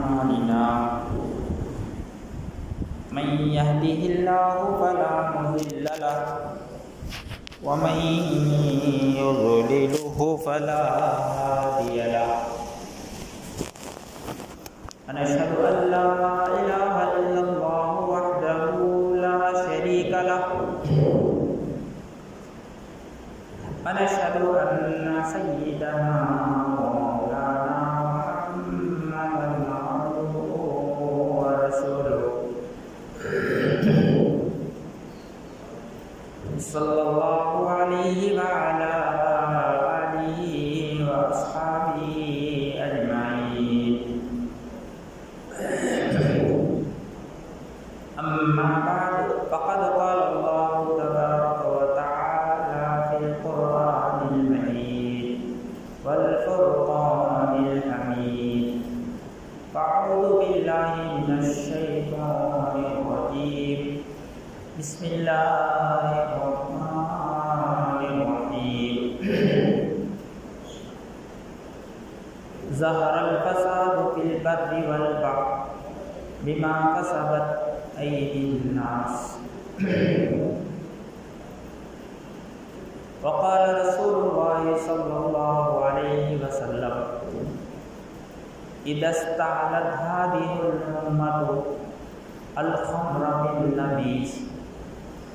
أعمالنا من يهده الله فلا مضل له ومن يضلله فلا هادي له ونشهد أن لا إله إلا الله وحده لا شريك له ونشهد أن سيدنا ومولانا محمدا عبده ورسوله صلى الله عليه وعلى آله وأصحابه أجمعين أما بعد فقد قال الله تبارك وتعالى في القرآن المجيد والفرقان الحميد فأعوذ بالله من الشيطان الرجيم بسم الله الرحمن الرحيم ظهر الفساد في البر والبحر بما كسبت أيدي الناس وقال رسول الله صلى الله عليه وسلم إذا استعلت هذه الأمة الخمر بالنبيذ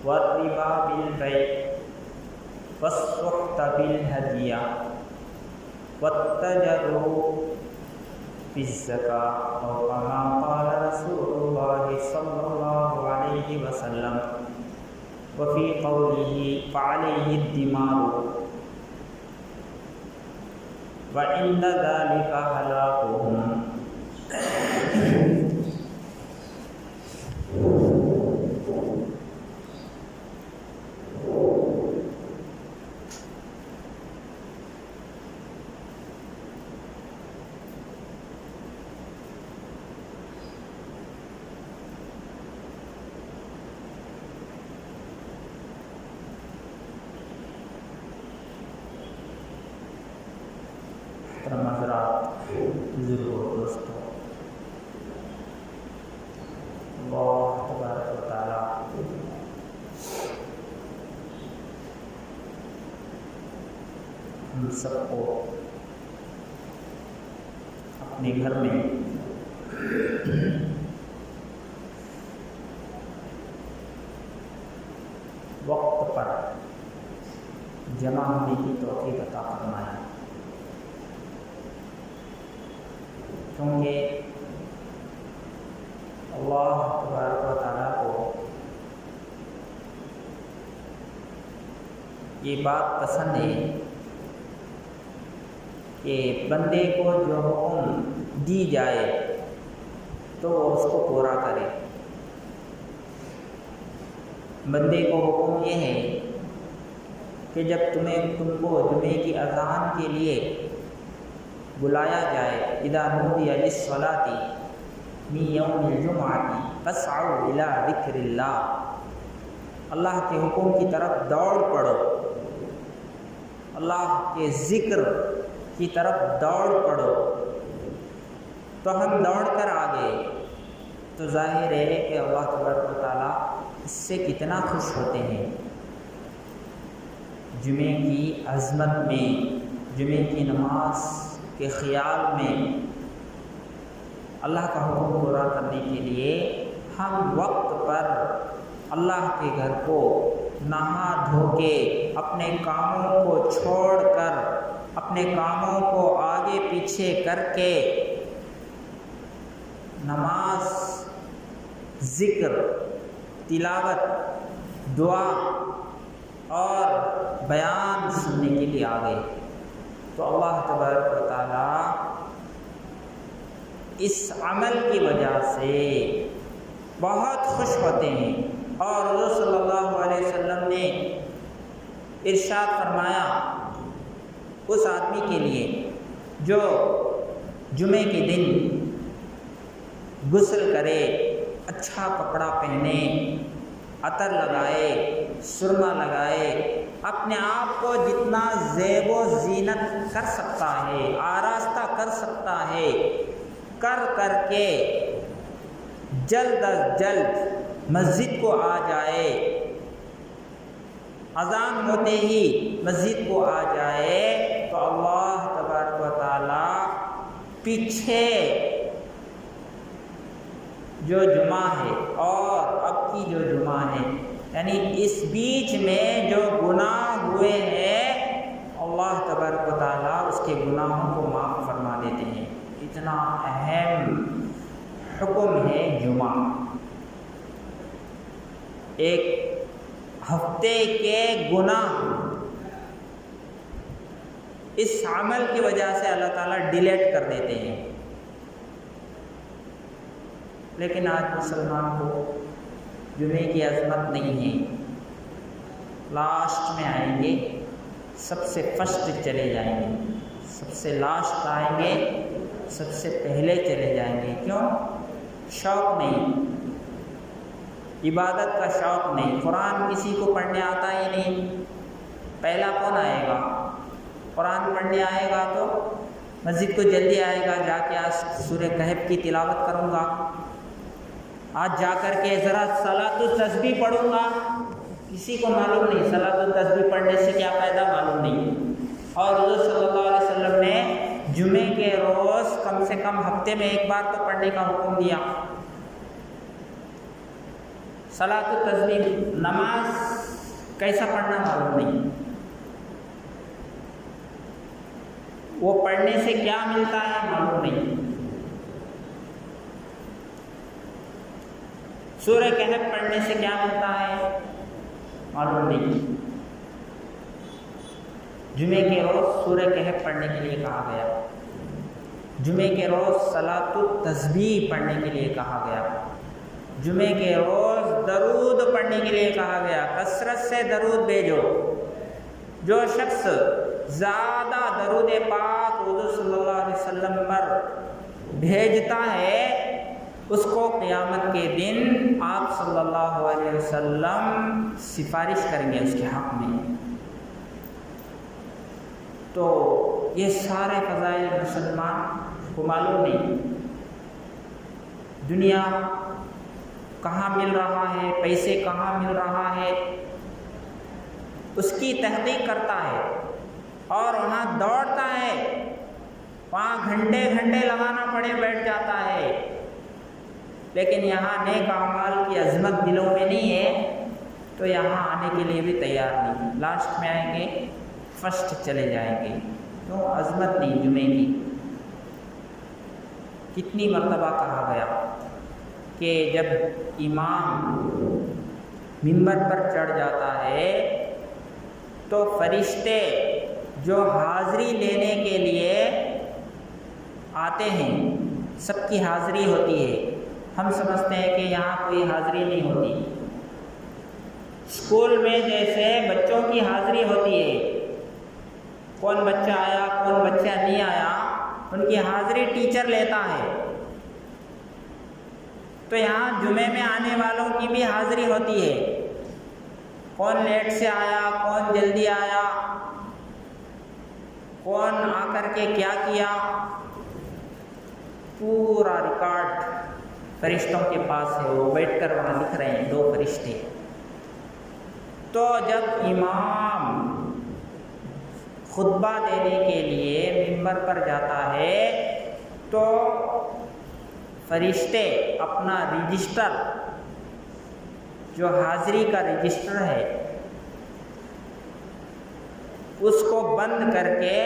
والربا بالبيع والسحت بالهدية والتجر في الزكاة أو كما قال رسول الله صلى الله عليه وسلم وفي قوله فعليه الدمار وعند ذلك هلاكهم حضرات بزرگوں دوستوں، اللہ تبارک و تعالی ہم سب کو اپنے گھر میں وقت پر جمع ہونے کی توفیق عطا فرمائے، کیونکہ اللہ تبارک و تعالیٰ کو یہ بات پسند ہے کہ بندے کو جو حکم دی جائے تو وہ اس کو پورا کرے۔ بندے کو حکم یہ ہے کہ جب تم کو جمعے کی اذان کے لیے بلایا جائے اذا نودی للصلاۃ من یوم الجمعۃ فاسعوا الی ذکر اللہ، اللہ کے حکم کی طرف دوڑ پڑو، اللہ کے ذکر کی طرف دوڑ پڑو۔ تو ہم دوڑ کر آگے تو ظاہر ہے کہ اللہ تبارک و تعالیٰ اس سے کتنا خوش ہوتے ہیں۔ جمعے کی عظمت میں، جمعے کی نماز کے خیال میں اللہ کا حکم پورا کرنے کے لیے ہم وقت پر اللہ کے گھر کو نہا دھو کے اپنے کاموں کو چھوڑ کر، اپنے کاموں کو آگے پیچھے کر کے نماز، ذکر، تلاوت، دعا اور بیان سننے کے لیے آ گئے۔ تو اللہ تبارک و تعالیٰ اس عمل کی وجہ سے بہت خوش ہوتے ہیں، اور حضور صلی اللہ علیہ وسلم نے ارشاد فرمایا اس آدمی کے لیے جو جمعے کے دن غسل کرے، اچھا کپڑا پہنے، عطر لگائے، سرما لگائے، اپنے آپ کو جتنا زیب و زینت کر سکتا ہے، آراستہ کر سکتا ہے، کر کر کے جلد از جلد مسجد کو آ جائے، اذان ہوتے ہی مسجد کو آ جائے، تو اللہ تبارک و تعالی پیچھے جو جمعہ ہے اور اب کی جو جمعہ ہے، یعنی اس بیچ میں جو گناہ ہوئے ہیں، اللہ تبارک و تعالیٰ اس کے گناہوں کو معاف فرما دیتے ہیں۔ اتنا اہم حکم ہے جمعہ، ایک ہفتے کے گناہ اس عمل کی وجہ سے اللہ تعالیٰ ڈیلیٹ کر دیتے ہیں۔ لیکن آج مسلمان کو جمعے کی عظمت نہیں ہے، لاسٹ میں آئیں گے، سب سے فرسٹ چلے جائیں گے، سب سے لاسٹ آئیں گے، سب سے پہلے چلے جائیں گے۔ کیوں؟ شوق نہیں، عبادت کا شوق نہیں، قرآن کسی کو پڑھنے آتا ہی نہیں، پہلا کون آئے گا؟ قرآن پڑھنے آئے گا تو مسجد کو جلدی آئے گا، جا کے آج سورہ کہف کی تلاوت کروں گا، آج جا کر کے ذرا صلاۃ التسبیح پڑھوں گا۔ کسی کو معلوم نہیں صلاۃ التسبیح پڑھنے سے کیا فائدہ، معلوم نہیں۔ اور حضور صلی اللہ علیہ وسلم نے جمعے کے روز کم سے کم ہفتے میں ایک بار تو پڑھنے کا حکم دیا۔ صلاۃ التسبیح نماز کیسا پڑھنا معلوم نہیں، وہ پڑھنے سے کیا ملتا ہے معلوم نہیں۔ سورہ کہف پڑھنے سے کیا ملتا ہے معلوم نہیں۔ جمعے کے روز سورہ کہف پڑھنے کے لیے کہا گیا، جمعے کے روز صلاۃ التسبیح پڑھنے کے لیے کہا گیا، جمعے کے روز درود پڑھنے کے لیے کہا گیا۔ کثرت سے درود بھیجو، جو شخص زیادہ درود پاک حضور صلی اللہ علیہ وسلم پر بھیجتا ہے، اس کو قیامت کے دن آپ صلی اللہ علیہ وسلم سفارش کریں گے اس کے حق میں۔ تو یہ سارے فضائل مسلمان کو معلوم نہیں، دنیا کہاں مل رہا ہے، پیسے کہاں مل رہا ہے، اس کی تحقیق کرتا ہے اور وہاں دوڑتا ہے، وہاں گھنٹے گھنٹے لگانا پڑے بیٹھ جاتا ہے، لیکن یہاں نیک اعمال کی عظمت دلوں میں نہیں ہے، تو یہاں آنے کے لیے بھی تیار نہیں، لاسٹ میں آئیں گے، فرسٹ چلے جائیں گے۔ کیوں؟ عظمت نہیں جمعے کی۔ کتنی مرتبہ کہا گیا کہ جب امام منبر پر چڑھ جاتا ہے تو فرشتے جو حاضری لینے کے لیے آتے ہیں، سب کی حاضری ہوتی ہے۔ ہم سمجھتے ہیں کہ یہاں کوئی حاضری نہیں ہوتی، اسکول میں جیسے بچوں کی حاضری ہوتی ہے، کون بچہ آیا کون بچہ نہیں آیا، ان کی حاضری ٹیچر لیتا ہے، تو یہاں جمعے میں آنے والوں کی بھی حاضری ہوتی ہے، کون لیٹ سے آیا کون جلدی آیا، کون آ کر کے کیا کیا، پورا ریکارڈ فرشتوں کے پاس ہے، وہ بیٹھ کر وہاں لکھ رہے ہیں، 2 فرشتے۔ تو جب امام خطبہ دینے کے لیے منبر پر جاتا ہے تو فرشتے اپنا رجسٹر، جو حاضری کا رجسٹر ہے، اس کو بند کر کے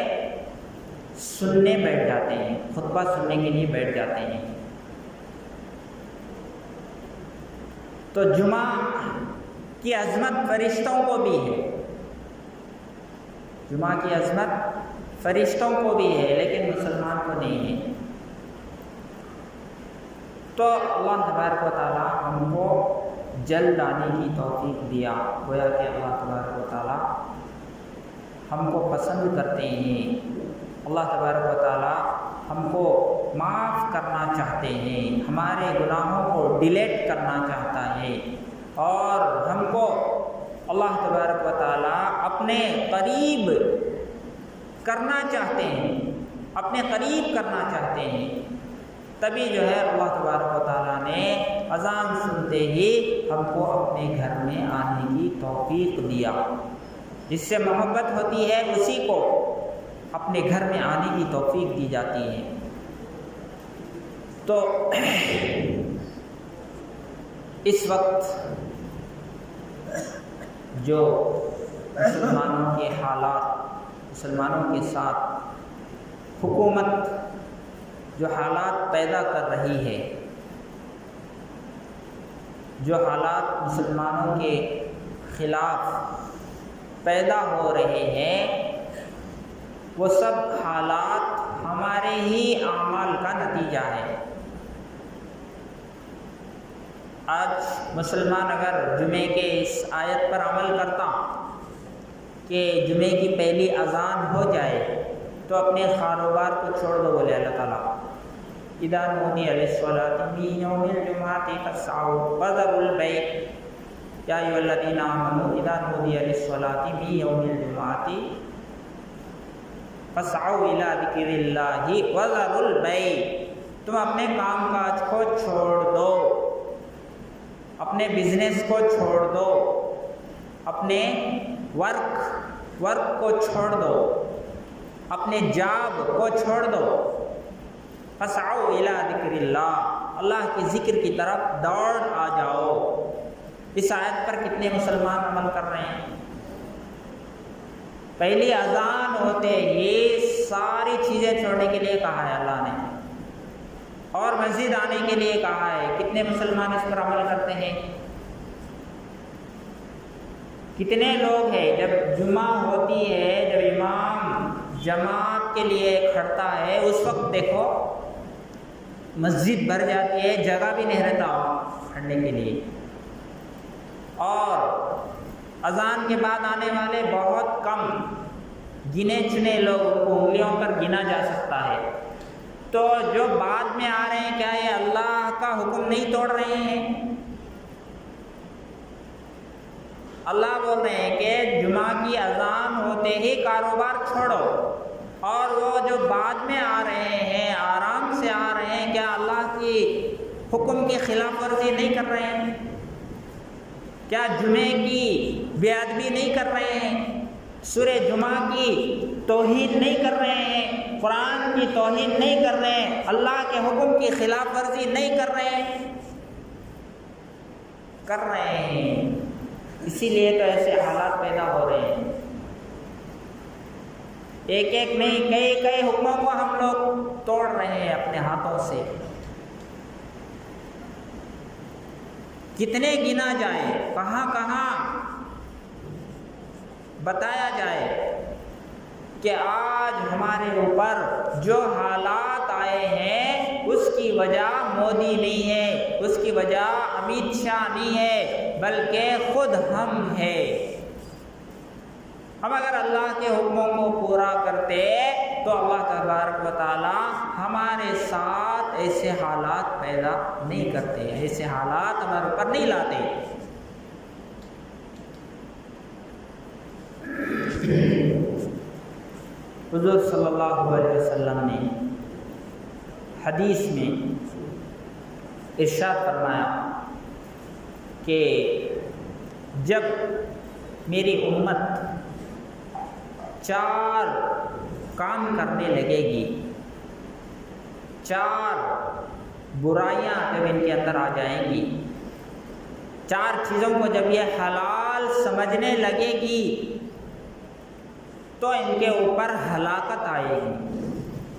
سننے بیٹھ جاتے ہیں، خطبہ سننے کے لیے بیٹھ جاتے ہیں۔ تو جمعہ کی عظمت فرشتوں کو بھی ہے، جمعہ کی عظمت فرشتوں کو بھی ہے، لیکن مسلمان کو نہیں ہے۔ تو اللہ تبارک و تعالیٰ ہم کو جلد آنے کی توفیق دیا، گویا کہ اللہ تبارک و تعالیٰ ہم کو پسند کرتے ہیں، اللہ تبارک و تعالیٰ ہم کو معاف کرنا چاہتے ہیں، ہمارے گناہوں کو ڈیلیٹ کرنا چاہتا ہے، اور ہم کو اللہ تبارک و تعالیٰ اپنے قریب کرنا چاہتے ہیں، اپنے قریب کرنا چاہتے ہیں۔ تبھی جو ہے اللہ تبارک و تعالیٰ نے اذان سنتے ہی ہم کو اپنے گھر میں آنے کی توفیق دیا۔ جس سے محبت ہوتی ہے اسی کو اپنے گھر میں آنے کی توفیق دی جاتی ہے۔ تو اس وقت جو مسلمانوں کے حالات، مسلمانوں کے ساتھ حکومت جو حالات پیدا کر رہی ہے، جو حالات مسلمانوں کے خلاف پیدا ہو رہے ہیں، وہ سب حالات ہمارے ہی اعمال کا نتیجہ ہے۔ آج مسلمان اگر جمعے کے اس آیت پر عمل کرتا کہ جمعے کی پہلی اذان ہو جائے تو اپنے کاروبار کو چھوڑ دو، بولے اللہ تعالیٰ اذا نودی للصلاۃ من یوم الجمعۃ فاسعوا وذروا البیع یا ایھا الذین آمنوا اذا نودی للصلاۃ من یوم الجمعۃ فاسعوا الی ذکر اللہ وذروا البیع۔ تم اپنے کام کاج کو چھوڑ دو، اپنے بزنس کو چھوڑ دو، اپنے ورک کو چھوڑ دو، اپنے جاب کو چھوڑ دو۔ فاسعوا الی ذکر اللہ، اللہ کے ذکر کی طرف دوڑ آ جاؤ۔ اس آیت پر کتنے مسلمان عمل کر رہے ہیں؟ پہلی اذان ہوتے ہی ساری چیزیں چھوڑنے کے لیے کہا ہے اللہ نے، اور مسجد آنے کے لیے کہا ہے۔ کتنے مسلمان اس پر عمل کرتے ہیں؟ کتنے لوگ ہیں جب جمعہ ہوتی ہے، جب امام جماعت کے لیے کھڑتا ہے، اس وقت دیکھو مسجد بھر جاتی ہے، جگہ بھی نہیں رہتا کھڑنے کے لیے، اور اذان کے بعد آنے والے بہت کم، گنے چنے لوگ، ان کو انگلیوں پر گنا جا سکتا ہے۔ تو جو بعد میں آ رہے ہیں، کیا یہ اللہ کا حکم نہیں توڑ رہے ہیں؟ اللہ بول رہے ہیں کہ جمعہ کی اذان ہوتے ہی کاروبار چھوڑو، اور وہ جو بعد میں آ رہے ہیں، آرام سے آ رہے ہیں، کیا اللہ کی حکم کی خلاف ورزی نہیں کر رہے ہیں؟ کیا جمعے کی بے ادبی نہیں کر رہے ہیں؟ سورہ جمعہ کی توہین نہیں کر رہے ہیں؟ قرآن کی توہین نہیں کر رہے ہیں؟ اللہ کے حکم کی خلاف ورزی نہیں کر رہے ہیں؟ کر رہے ہیں۔ اسی لیے تو ایسے حالات پیدا ہو رہے ہیں۔ ایک نہیں، کئی حکموں کو ہم لوگ توڑ رہے ہیں اپنے ہاتھوں سے۔ کتنے گنا جائے، کہاں کہاں بتایا جائے کہ آج ہمارے اوپر جو حالات آئے ہیں اس کی وجہ مودی نہیں ہے، اس کی وجہ امیت شاہ نہیں ہے، بلکہ خود ہم ہیں۔ ہم اگر اللہ کے حکموں کو پورا کرتے تو اللہ تبارک و تعالی ہمارے ساتھ ایسے حالات پیدا نہیں کرتے، ایسے حالات ہمارے اوپر نہیں لاتے۔ حضور صلی اللہ علیہ وسلم نے حدیث میں ارشاد فرمایا کہ جب میری امت 4 کام کرنے لگے گی، 4 برائیاں جب ان کے اندر آ جائیں گی، 4 چیزوں کو جب یہ حلال سمجھنے لگے گی تو ان کے اوپر ہلاکت آئے گی،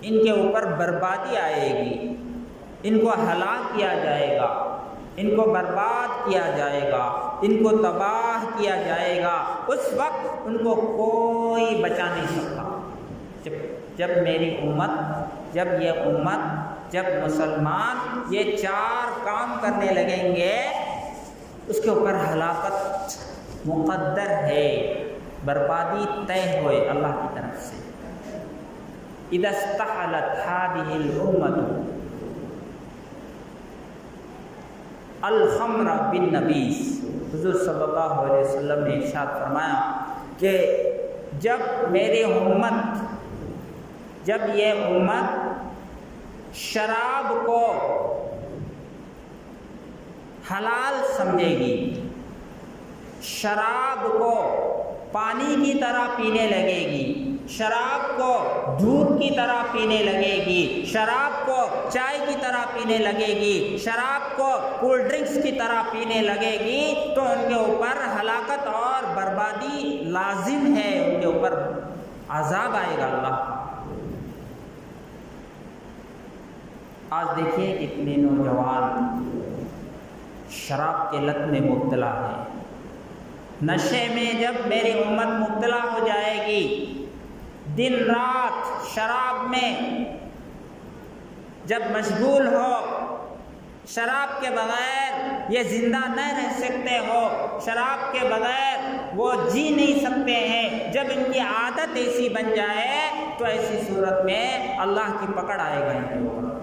ان کے اوپر بربادی آئے گی، ان کو ہلاک کیا جائے گا، ان کو برباد کیا جائے گا، ان کو تباہ کیا جائے گا۔ اس وقت ان کو کوئی بچا نہیں سکتا۔ جب میری امت، جب مسلمان یہ 4 کام کرنے لگیں گے، اس کے اوپر ہلاکت مقدر ہے، بربادی طے ہوئے اللہ کی طرف سے۔ اذا استحلت هذه الامة الخمر بالنبیذ، حضور صلی اللہ علیہ وسلم نے ارشاد فرمایا کہ جب یہ امت شراب کو حلال سمجھے گی، شراب کو پانی کی طرح پینے لگے گی، شراب کو دودھ کی طرح پینے لگے گی، شراب کو چائے کی طرح پینے لگے گی، شراب کو کولڈ ڈرنکس کی طرح پینے لگے گی، تو ان کے اوپر ہلاکت اور بربادی لازم ہے، ان کے اوپر عذاب آئے گا اللہ کا۔ آج دیکھیے کتنے نوجوان شراب کے لت میں مبتلا ہیں۔ نشے میں جب میری امت مبتلا ہو جائے گی، دن رات شراب میں جب مشغول ہو، شراب کے بغیر یہ زندہ نہ رہ سکتے ہو، شراب کے بغیر وہ جی نہیں سکتے ہیں، جب ان کی عادت ایسی بن جائے تو ایسی صورت میں اللہ کی پکڑ آئے گا ان کے اوپر۔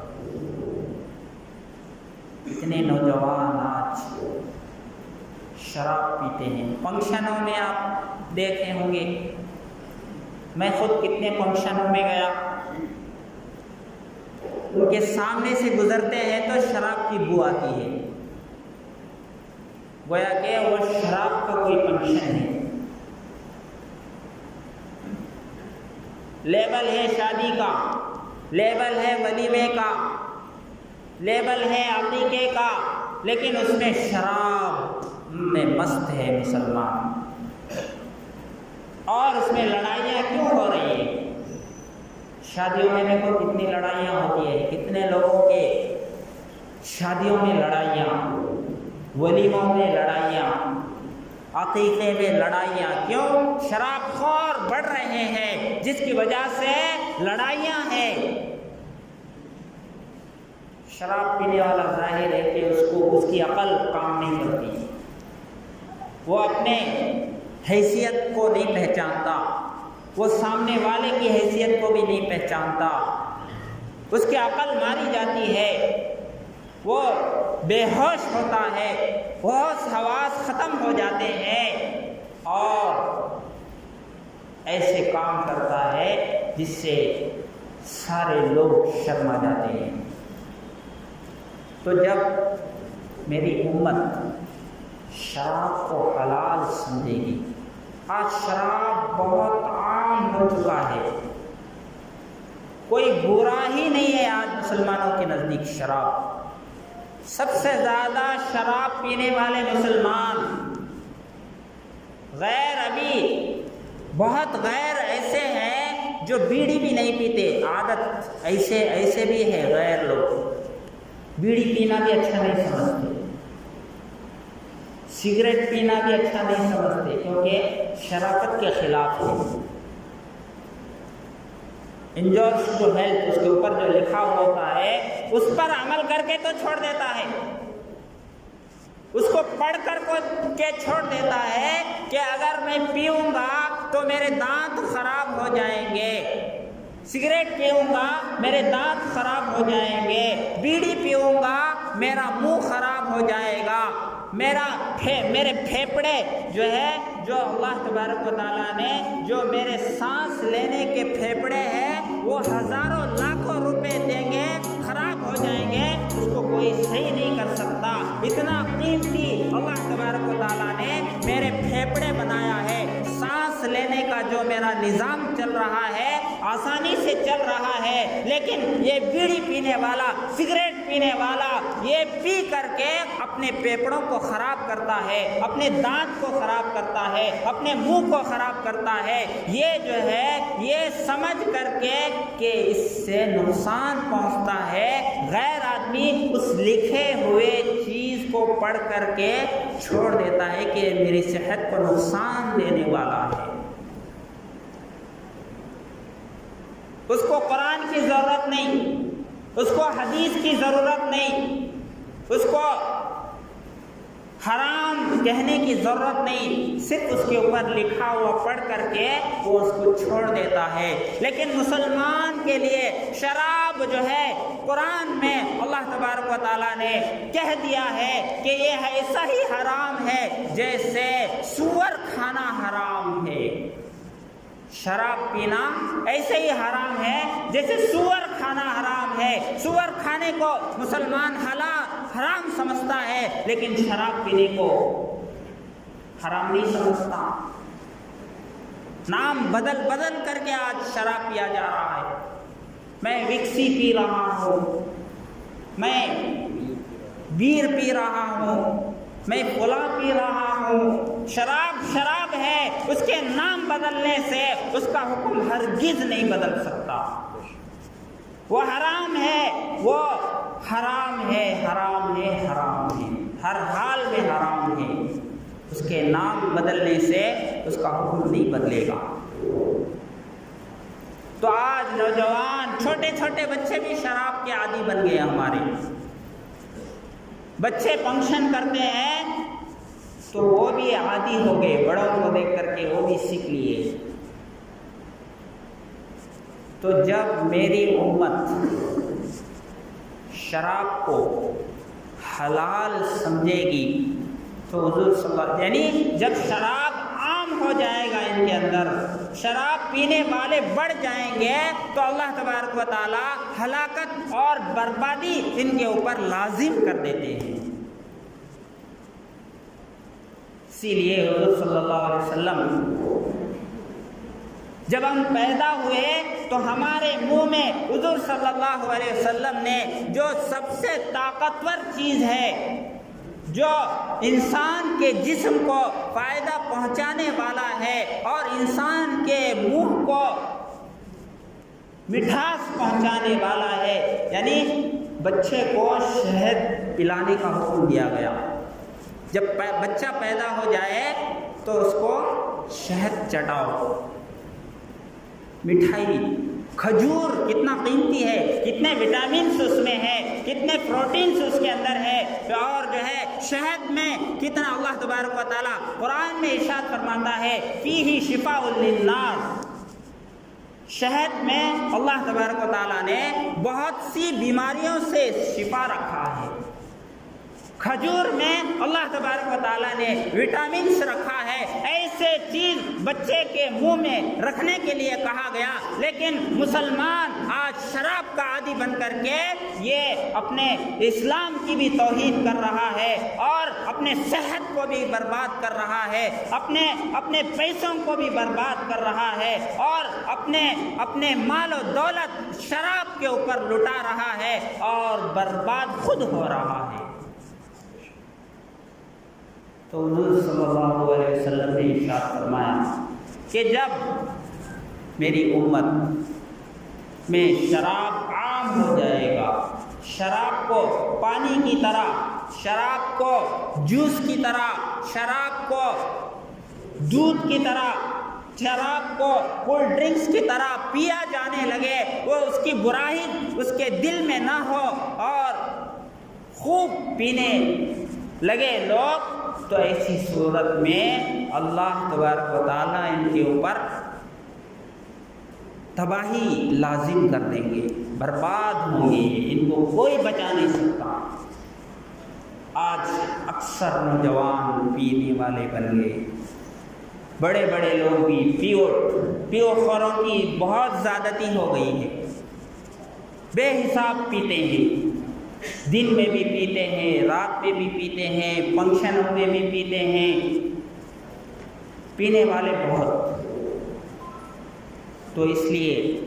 اتنے نوجوان آج شراب پیتے ہیں۔ فنکشنوں میں آپ دیکھے ہوں گے، میں خود کتنے فنکشنوں میں گیا، ان کے سامنے سے گزرتے ہیں تو شراب کی بو آتی ہے، گویا کہ وہ شراب کا کوئی فنکشن ہے۔ لیبل ہے شادی کا، لیبل ہے ولیمے کا، لیبل ہے عقیقے کا، لیکن اس میں شراب میں مست ہے مسلمان۔ اور اس میں لڑائیاں کیوں ہو رہی ہیں؟ شادیوں میں دیکھو کتنی لڑائیاں ہوتی ہیں، کتنے لوگوں کے شادیوں میں لڑائیاں، ولیموں میں لڑائیاں، عقیقے میں لڑائیاں، کیوں؟ شراب خور بڑھ رہے ہیں، جس کی وجہ سے لڑائیاں ہیں۔ شراب پینے والا ظاہر ہے کہ اس کی عقل کام نہیں کرتی، وہ اپنے حیثیت کو نہیں پہچانتا، وہ سامنے والے کی حیثیت کو بھی نہیں پہچانتا، اس کی عقل ماری جاتی ہے، وہ بے ہوش ہوتا ہے، ہوش حواس ختم ہو جاتے ہیں، اور ایسے کام کرتا ہے جس سے سارے لوگ شرما جاتے ہیں۔ تو جب میری امت شراب کو حلال سمجھے گی، آج شراب بہت عام ہو چکا ہے، کوئی برا ہی نہیں ہے آج مسلمانوں کے نزدیک شراب۔ سب سے زیادہ شراب پینے والے مسلمان، غیر ابھی بہت غیر ایسے ہیں جو بیڑی بھی نہیں پیتے، عادت ایسے بھی ہے، غیر لوگ بیڑی پینا بھی اچھا نہیں سمجھتے، سگریٹ پینا بھی اچھا نہیں سمجھتے، کیونکہ شرافت کے خلاف ہے۔ انجوائز ٹو ہیلتھ، اس کے اوپر جو لکھا ہوا ہوتا ہے اس پر عمل کر کے تو چھوڑ دیتا ہے، اس کو پڑھ کر کے چھوڑ دیتا ہے کہ اگر میں پیوں گا تو میرے دانت خراب ہو جائیں گے، سگریٹ پیوں گا میرے دانت خراب ہو جائیں گے، بیڑی پیوں گا میرا منہ خراب ہو جائے گا، میرے پھیپھڑے جو ہے، جو اللہ تبارک و تعالیٰ نے جو میرے سانس لینے کے پھیپھڑے ہیں وہ ہزاروں لاکھوں روپے دیں گے، خراب ہو جائیں گے، اس کو کوئی صحیح نہیں کر سکتا۔ اتنا قیمتی اللہ تبارک و تعالیٰ نے میرے پھیپھڑے بنایا ہے، سانس لینے کا جو میرا نظام چل رہا ہے آسانی سے چل رہا ہے، لیکن یہ بیڑی پینے والا، سگریٹ پینے والا یہ پی کر کے اپنے پھیپھڑوں کو خراب کرتا ہے، اپنے دانت کو خراب کرتا ہے، اپنے منہ کو خراب کرتا ہے، یہ جو ہے یہ سمجھ کر کے کہ اس سے نقصان پہنچتا ہے، غیر آدمی اس لکھے ہوئے چیز کو پڑھ کر کے چھوڑ دیتا ہے کہ میری صحت کو نقصان دینے والا ہے۔ اس کو قرآن کی ضرورت نہیں، اس کو حدیث کی ضرورت نہیں، اس کو حرام کہنے کی ضرورت نہیں، صرف اس کے اوپر لکھا ہوا پڑھ کر کے وہ اس کو چھوڑ دیتا ہے۔ لیکن مسلمان کے لیے شراب جو ہے قرآن میں اللہ تبارک و تعالیٰ نے کہہ دیا ہے کہ یہ ایسا ہی حرام ہے جیسے سور کھانا حرام ہے۔ شراب پینا ایسے ہی حرام ہے جیسے سور کھانا حرام ہے. سور کھانے کو مسلمان حرام سمجھتا ہے لیکن شراب پینے کو حرام نہیں سمجھتا. نام بدل بدل کر کے آج شراب پیا جا رہا ہے. میں وکسی پی رہا ہوں, میں بیر پی رہا ہوں, میں فلاں پی رہا ہوں. شراب ہے, اس کے نام بدلنے سے اس کا حکم ہرگز نہیں بدل سکتا. وہ حرام ہے, وہ حرام ہے, حرام ہے, حرام ہے, ہر حال میں حرام ہے. اس کے نام بدلنے سے اس کا حکم نہیں بدلے گا. تو آج نوجوان چھوٹے چھوٹے بچے بھی شراب کے عادی بن گئے. ہمارے بچے فنکشن کرتے ہیں تو وہ بھی عادی ہو گئے, بڑوں کو دیکھ کر کے وہ بھی سیکھ لیے. تو جب میری امت شراب کو حلال سمجھے گی تو حضور صلی اللہ علیہ وسلم یعنی جب شراب عام ہو جائے گا, ان کے اندر شراب پینے والے بڑھ جائیں گے تو اللہ تبارک و تعالی ہلاکت اور بربادی ان کے اوپر لازم کر دیتے ہیں. اسی لیے حضور صلی اللہ علیہ وسلم جب ہم پیدا ہوئے تو ہمارے منہ میں حضور صلی اللہ علیہ وسلم نے جو سب سے طاقتور چیز ہے, جو انسان کے جسم کو فائدہ پہنچانے والا ہے اور انسان کے منہ کو مٹھاس پہنچانے والا ہے, یعنی بچے کو شہد پلانے کا حکم دیا گیا. جب بچہ پیدا ہو جائے تو اس کو شہد چٹاؤ, مٹھائی, کھجور کتنا قیمتی ہے, کتنے وٹامنس اس میں ہے, کتنے پروٹینس اس کے اندر ہے, اور جو ہے شہد میں کتنا اللہ تبارک و تعالیٰ قرآن میں ارشاد فرماتا ہے فیہ شفاء للناس. شہد میں اللہ تبارک و تعالیٰ نے بہت سی بیماریوں سے شفا رکھا ہے. کھجور میں اللہ تبارک و تعالیٰ نے وٹامنس رکھا ہے. ایسے چیز بچے کے منہ میں رکھنے کے لیے کہا گیا, لیکن مسلمان آج شراب کا عادی بن کر کے یہ اپنے اسلام کی بھی توہین کر رہا ہے اور اپنے صحت کو بھی برباد کر رہا ہے, اپنے پیسوں کو بھی برباد کر رہا ہے اور اپنے مال و دولت شراب کے اوپر لٹا رہا ہے اور برباد خود ہو رہا ہے. تو حضور صلی اللہ علیہ وسلم نے ارشاد فرمایا کہ جب میری امت میں شراب عام ہو جائے گا, شراب کو پانی کی طرح, شراب کو جوس کی طرح, شراب کو دودھ کی طرح, شراب کو کولڈ ڈرنکس کی طرح پیا جانے لگے, وہ اس کی برائی اس کے دل میں نہ ہو اور خوب پینے لگے لوگ, تو ایسی صورت میں اللہ تبارک و تعالیٰ ان کے اوپر تباہی لازم کر دیں گے, برباد ہوں گے, ان کو کوئی بچا نہیں سکتا. آج اکثر نوجوان پینے والے بن گئے, بڑے بڑے لوگ بھی پیو خوروں کی بہت زیادتی ہو گئی ہے, بے حساب پیتے ہیں, دن میں بھی پیتے ہیں, رات میں بھی پیتے ہیں, فنکشنوں میں بھی پیتے ہیں, پینے والے بہت. تو اس لیے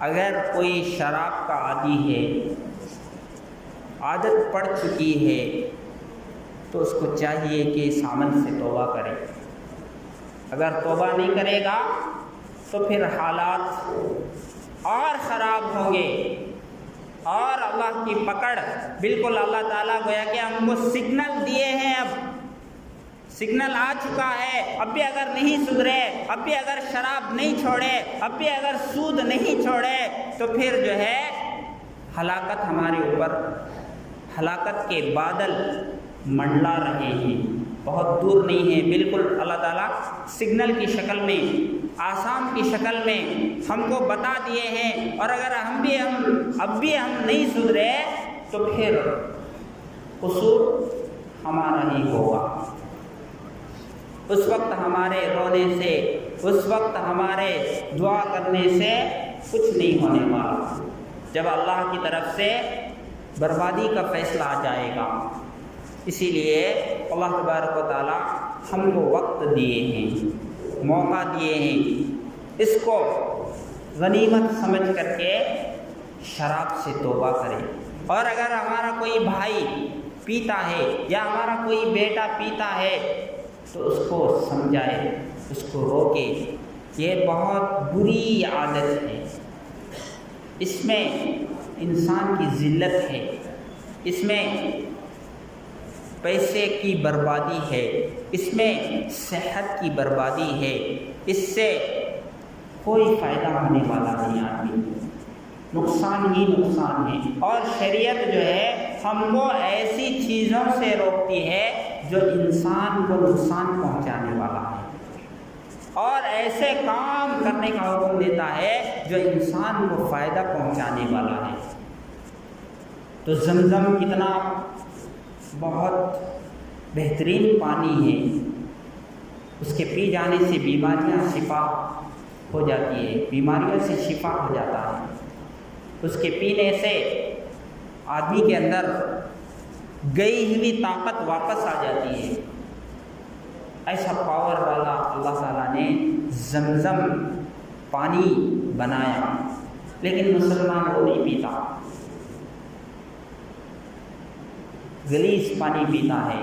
اگر کوئی شراب کا عادی ہے, عادت پڑ چکی ہے, تو اس کو چاہیے کہ اس عمل سے توبہ کرے. اگر توبہ نہیں کرے گا تو پھر حالات اور خراب ہوں گے اور اللہ کی پکڑ بالکل اللہ تعالیٰ گویا کہ ہم کو سگنل دیے ہیں, اب سگنل آ چکا ہے, اب بھی اگر نہیں سدھرے, اب بھی اگر شراب نہیں چھوڑے, اب بھی اگر سود نہیں چھوڑے تو پھر جو ہے ہلاکت ہمارے اوپر, ہلاکت کے بادل منڈلا رہے ہیں, بہت دور نہیں ہے, بالکل اللہ تعالیٰ سگنل کی شکل میں, آسام کی شکل میں ہم کو بتا دیے ہیں. اور اگر اب بھی ہم نہیں سدھرے تو پھر قصور ہمارا ہی ہوگا. اس وقت ہمارے رونے سے، اس وقت ہمارے دعا کرنے سے کچھ نہیں ہونے والا، جب اللہ کی طرف سے بربادی کا فیصلہ آ جائے گا۔ اسی لیے اللہ تبارک و تعالی ہم کو وقت دیے ہیں، موقع دیے ہیں، اس کو غنیمت سمجھ کر کے شراب سے توبہ کرے۔ اور اگر ہمارا کوئی بھائی پیتا ہے یا ہمارا کوئی بیٹا پیتا ہے تو اس کو سمجھائے، اس کو روکے۔ یہ بہت بری عادت ہے، اس میں انسان کی ذلت ہے، اس میں پیسے کی بربادی ہے، اس میں صحت کی بربادی ہے، اس سے کوئی فائدہ ہونے والا نہیں آدمی، نقصان ہی نقصان ہے۔ اور شریعت جو ہے ہم کو ایسی چیزوں سے روکتی ہے جو انسان کو نقصان پہنچانے والا ہے، اور ایسے کام کرنے کا حکم دیتا ہے جو انسان کو فائدہ پہنچانے والا ہے۔ تو زمزم کتنا بہت بہترین پانی ہے، اس کے پی جانے سے بیماریاں شفا ہو جاتی ہے، بیماریوں سے شفا ہو جاتا ہے۔ اس کے پینے سے آدمی کے اندر گئی ہوئی طاقت واپس آ جاتی ہے۔ ایسا پاور والا اللہ تعالیٰ نے زمزم پانی بنایا، لیکن مسلمان وہ نہیں پیتا، گلیز پانی پیتا ہے،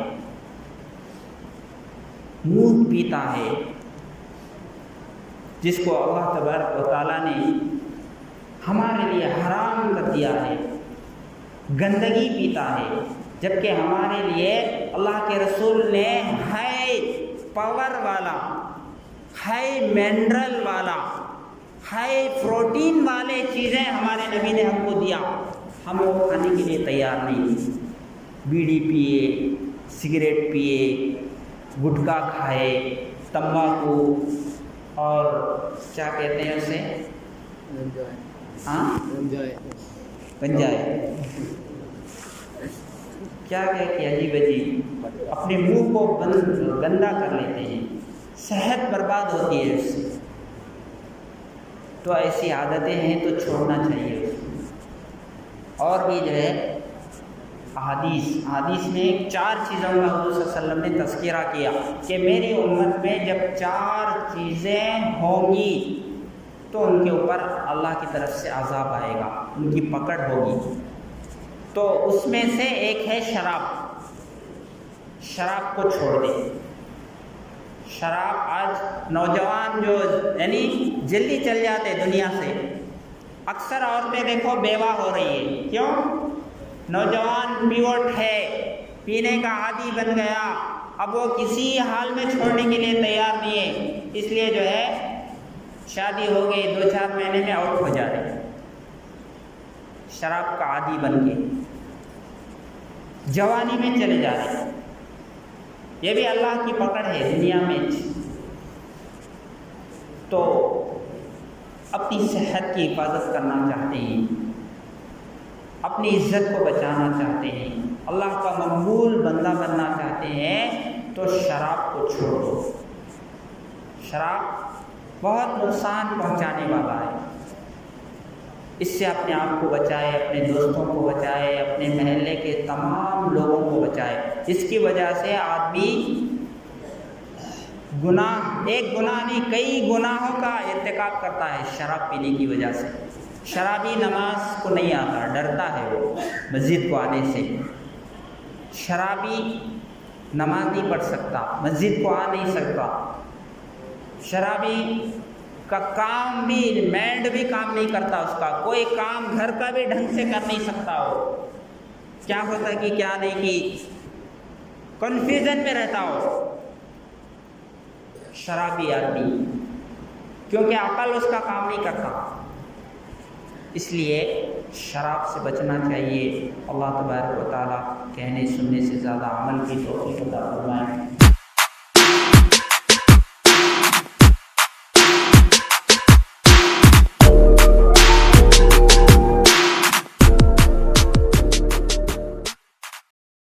مونگ پیتا ہے، جس کو اللہ تبارک و تعالیٰ نے ہمارے لیے حرام کر دیا ہے، گندگی پیتا ہے، جبکہ ہمارے لیے اللہ کے رسول نے ہائی پاور والا، ہائی منرل والا، ہائی پروٹین والے چیزیں ہمارے نبی نے ہم کو دیا، ہم وہ کھانے کے لیے تیار نہیں۔ بیڑی پیے، سگریٹ پیے، گٹکا کھائے، تمباکو، اور کیا کہتے ہیں اسے، گنجائے، کیا کہ عجیب عجیب اپنے منہ کو گندا کر لیتے ہیں، صحت برباد ہوتی ہے اس سے۔ تو ایسی عادتیں ہیں تو چھوڑنا چاہیے اس کو۔ اور بھی جو ہے حدیث میں 4 چیزوں کا حضور صلی اللہ علیہ وسلم نے تذکرہ کیا کہ میری امت میں جب 4 چیزیں ہوں گی تو ان کے اوپر اللہ کی طرف سے عذاب آئے گا، ان کی پکڑ ہوگی۔ تو اس میں سے ایک ہے شراب، شراب کو چھوڑ دیں۔ شراب آج نوجوان جو یعنی جلدی چل جاتے دنیا سے، اکثر عورتیں دیکھو بیوہ ہو رہی ہے، کیوں؟ نوجوان پیوٹ ہے، پینے کا عادی بن گیا، اب وہ کسی حال میں چھوڑنے کے لیے تیار نہیں ہے، اس لیے جو ہے شادی ہو گئی 2-4 مہینے میں آؤٹ ہو جا رہے ہیں، شراب کا عادی بن کے جوانی میں چلے جا رہے ہیں۔ یہ بھی اللہ کی پکڑ ہے دنیا میں۔ تو اپنی صحت کی حفاظت کرنا چاہتے ہیں، اپنی عزت کو بچانا چاہتے ہیں، اللہ کا مقبول بندہ بننا چاہتے ہیں، تو شراب کو چھوڑ دو۔ شراب بہت نقصان پہنچانے والا ہے، اس سے اپنے آپ کو بچائے، اپنے دوستوں کو بچائے، اپنے محلے کے تمام لوگوں کو بچائے۔ اس کی وجہ سے آدمی ایک گناہ نہیں کئی گناہوں کا ارتکاب کرتا ہے شراب پینے کی وجہ سے۔ شرابی نماز کو نہیں آتا، ڈرتا ہے وہ مسجد کو آنے سے۔ شرابی نماز نہیں پڑھ سکتا، مسجد کو آ نہیں سکتا۔ شرابی کا کام بھی، مائنڈ بھی کام نہیں کرتا، اس کا کوئی کام گھر کا بھی ڈھنگ سے کر نہیں سکتا، وہ کیا ہوتا کہ کیا نہیں کی کنفیوژن میں رہتا ہو شرابی آدمی، کیونکہ عقل اس کا کام نہیں کرتا۔ اس لیے شراب سے بچنا چاہیے۔ اللہ تبارک و تعالیٰ کہنے سننے سے زیادہ عمل کی توفیق عطا فرمائے۔